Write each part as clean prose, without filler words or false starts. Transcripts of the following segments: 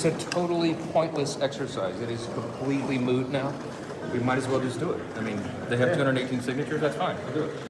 It's a totally pointless exercise. It is completely moot now. We might as well just do it. I mean, they have 218 signatures, that's fine, we'll do it.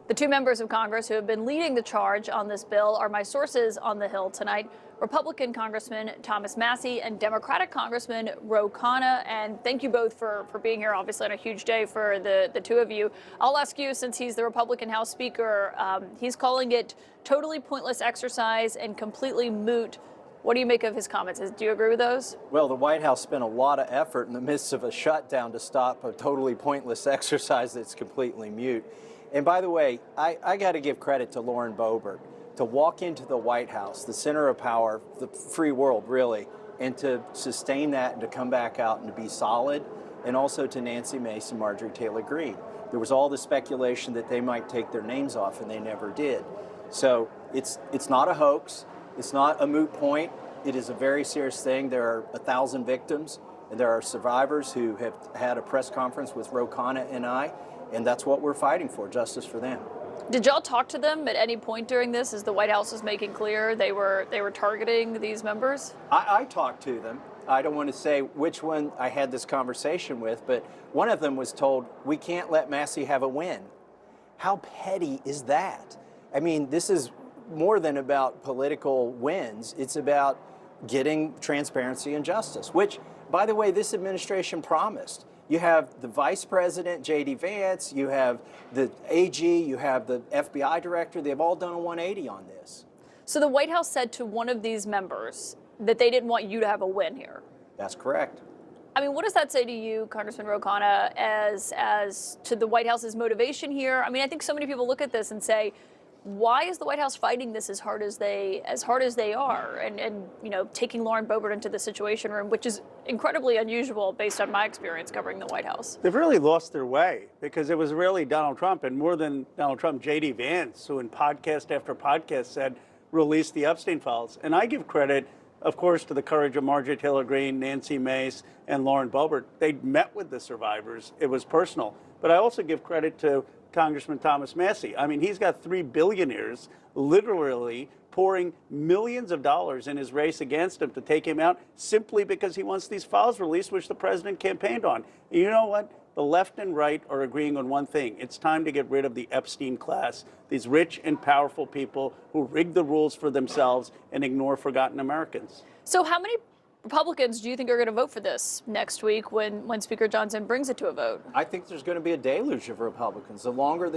The two members of Congress who have been leading the charge on this bill are my sources on the Hill tonight, Republican Congressman Thomas Massey and Democratic Congressman Ro Khanna. And thank you both for being here, obviously on a huge day for the two of you. I'll ask you, since he's the Republican House Speaker, he's calling it totally pointless exercise and completely moot. What do you make of his comments? Do you agree with those? Well, the White House spent a lot of effort in the midst of a shutdown to stop a totally pointless exercise that's completely mute. And by the way, I got to give credit to Lauren Boebert to walk into the White House, the center of power, the free world really, and to sustain that and to come back out and to be solid, and also to Nancy Mace and Marjorie Taylor Greene. There was all the speculation that they might take their names off, and they never did. So it's not a hoax. It's not a moot point. It is a very serious thing. There are 1,000 victims, and there are survivors who have had a press conference with Ro Khanna and I, and that's what we're fighting for, justice for them. Did y'all talk to them at any point during this, as the White House was making clear they were targeting these members? I talked to them. I don't want to say which one I had this conversation with, but one of them was told, we can't let Massey have a win. How petty is that? I mean, this is more than about political wins. It's about getting transparency and justice, which, by the way, this administration promised. You have the Vice President, J.D. Vance, you have the AG, you have the FBI Director. They've all done a 180 on this. So the White House said to one of these members that they didn't want you to have a win here. That's correct. I mean, what does that say to you, Congressman Ro Khanna, as to the White House's motivation here? I mean, I think so many people look at this and say, why is the White House fighting this as hard as they are, and you know, taking Lauren Boebert into the Situation Room, which is incredibly unusual based on my experience covering the White House? They've really lost their way, because it was really Donald Trump, and more than Donald Trump, J.D. Vance, who in podcast after podcast said, release the Epstein files. And I give credit, of course, to the courage of Marjorie Taylor Greene, Nancy Mace, and Lauren Boebert. They met with the survivors. It was personal. But I also give credit to Congressman Thomas Massey. I mean, he's got 3 billionaires literally pouring millions of dollars in his race against him to take him out simply because he wants these files released, which the president campaigned on. And you know what? The left and right are agreeing on one thing. It's time to get rid of the Epstein class, these rich and powerful people who rig the rules for themselves and ignore forgotten Americans. So how many Republicans do you think are going to vote for this next week when Speaker Johnson brings it to a vote? I think there's going to be a deluge of Republicans. The longer the